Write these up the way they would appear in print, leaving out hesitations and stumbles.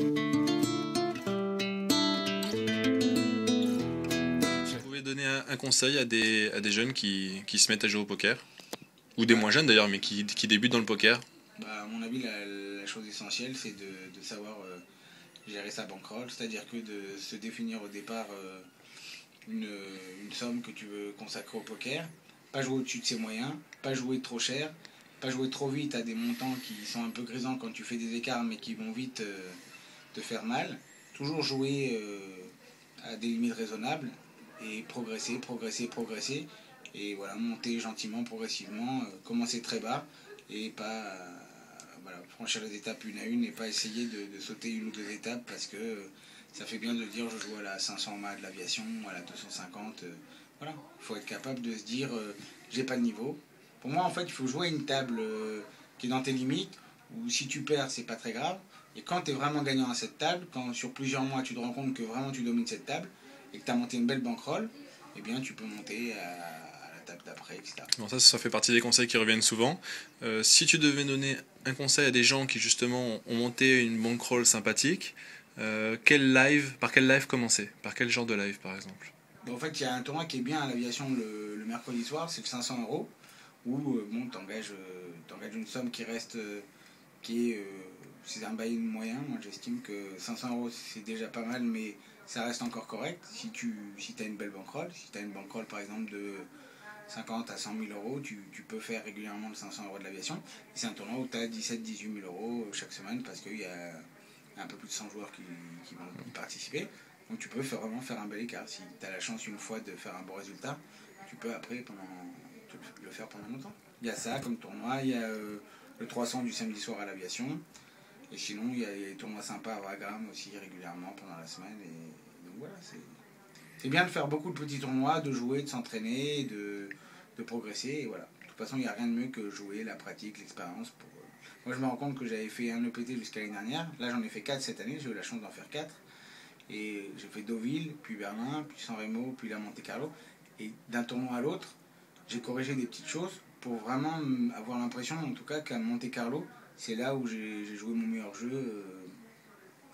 Vous pouvez donner un conseil à des jeunes qui se mettent à jouer au poker, ou des moins jeunes d'ailleurs, mais qui débutent dans le poker. Bah, à mon avis, la chose essentielle, c'est de savoir gérer sa bankroll, c'est-à-dire que de se définir au départ une somme que tu veux consacrer au poker, pas jouer au-dessus de ses moyens, pas jouer trop cher, pas jouer trop vite à des montants qui sont un peu grisants quand tu fais des écarts mais qui vont vite te faire mal, toujours jouer à des limites raisonnables et progresser, progresser, progresser et voilà, monter gentiment, progressivement, commencer très bas et pas voilà, franchir les étapes une à une et pas essayer de sauter une ou deux étapes parce que ça fait bien de dire je joue à la 500 mâts de l'aviation, à la 250. Voilà, il faut être capable de se dire j'ai pas de niveau. Pour moi, en fait, il faut jouer à une table qui est dans tes limites, où si tu perds, c'est pas très grave. Et quand tu es vraiment gagnant à cette table, quand sur plusieurs mois tu te rends compte que vraiment tu domines cette table et que tu as monté une belle bankroll, eh bien tu peux monter à la table d'après, etc. Bon, ça fait partie des conseils qui reviennent souvent. Si tu devais donner un conseil à des gens qui justement ont monté une bankroll sympathique, par quel live commencer? Par quel genre de live par exemple? Bon, en fait, il y a un tournoi qui est bien à l'aviation le mercredi soir, c'est le 500 €, où bon, t'engages une somme qui reste, qui est, c'est un buy-in moyen. Moi, j'estime que 500 € c'est déjà pas mal, mais ça reste encore correct. Si as une belle bankroll, si tu as une bankroll par exemple de 50 à 100 000 euros, tu peux faire régulièrement le 500 € de l'aviation. C'est un tournoi où tu as 17-18 000 euros chaque semaine parce qu'il y a un peu plus de 100 joueurs qui vont y participer. Donc tu peux vraiment faire un bel écart. Si tu as la chance une fois de faire un bon résultat, tu peux après le faire pendant longtemps. Il y a ça comme tournoi, il y a le 300 du samedi soir à l'aviation. Et sinon, il y a des tournois sympas à Wagram aussi régulièrement pendant la semaine. Et donc voilà, c'est bien de faire beaucoup de petits tournois, de jouer, de s'entraîner, de progresser. Et voilà. De toute façon, il n'y a rien de mieux que jouer, la pratique, l'expérience. Moi, je me rends compte que j'avais fait un EPT jusqu'à l'année dernière. Là, j'en ai fait 4 cette année. J'ai eu la chance d'en faire 4. Et j'ai fait Deauville, puis Berlin, puis San Remo, puis la Monte Carlo. Et d'un tournoi à l'autre, j'ai corrigé des petites choses pour vraiment avoir l'impression, en tout cas, qu'à Monte Carlo, c'est là où j'ai joué mon meilleur jeu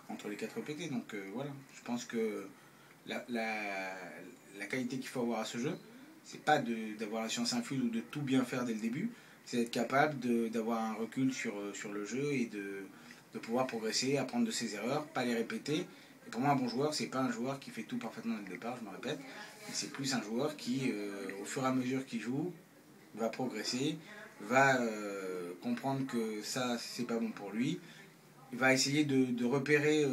entre les 4 EPT. Donc voilà, je pense que la qualité qu'il faut avoir à ce jeu, c'est pas d'avoir la science infuse ou de tout bien faire dès le début, c'est d'être capable d'avoir un recul sur le jeu et de pouvoir progresser, apprendre de ses erreurs, pas les répéter. Et pour moi, un bon joueur, c'est pas un joueur qui fait tout parfaitement dès le départ, je me répète, mais c'est plus un joueur qui, au fur et à mesure qu'il joue, va progresser, va comprendre que ça, c'est pas bon pour lui, il va essayer de repérer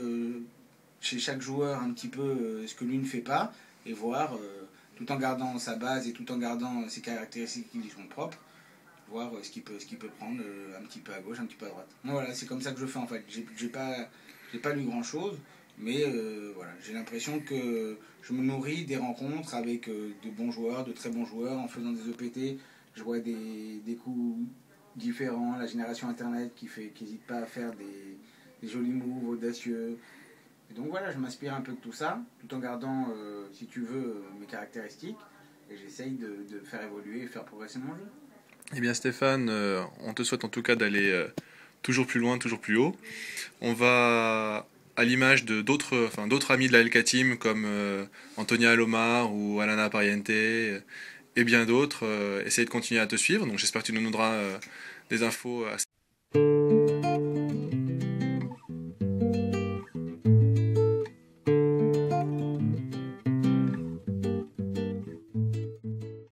chez chaque joueur un petit peu ce que lui ne fait pas et voir, tout en gardant sa base et tout en gardant ses caractéristiques qui lui sont propres, voir ce qu'il peut prendre un petit peu à gauche, un petit peu à droite. Moi, voilà, c'est comme ça que je fais en fait. J'ai pas lu grand chose, mais voilà, j'ai l'impression que je me nourris des rencontres avec de bons joueurs, de très bons joueurs. En faisant des EPT, je vois des coups différents, la génération internet qui n'hésite pas à faire des jolis moves audacieux. Et donc voilà, je m'inspire un peu de tout ça, tout en gardant, si tu veux, mes caractéristiques. Et j'essaye de faire évoluer et faire progresser mon jeu. Eh bien Stéphane, on te souhaite en tout cas d'aller toujours plus loin, toujours plus haut. On va, à l'image de d'autres amis de la LK Team comme Antonia Alomar ou Alana Pariente et bien d'autres, essayer de continuer à te suivre. Donc j'espère que tu nous donneras des infos à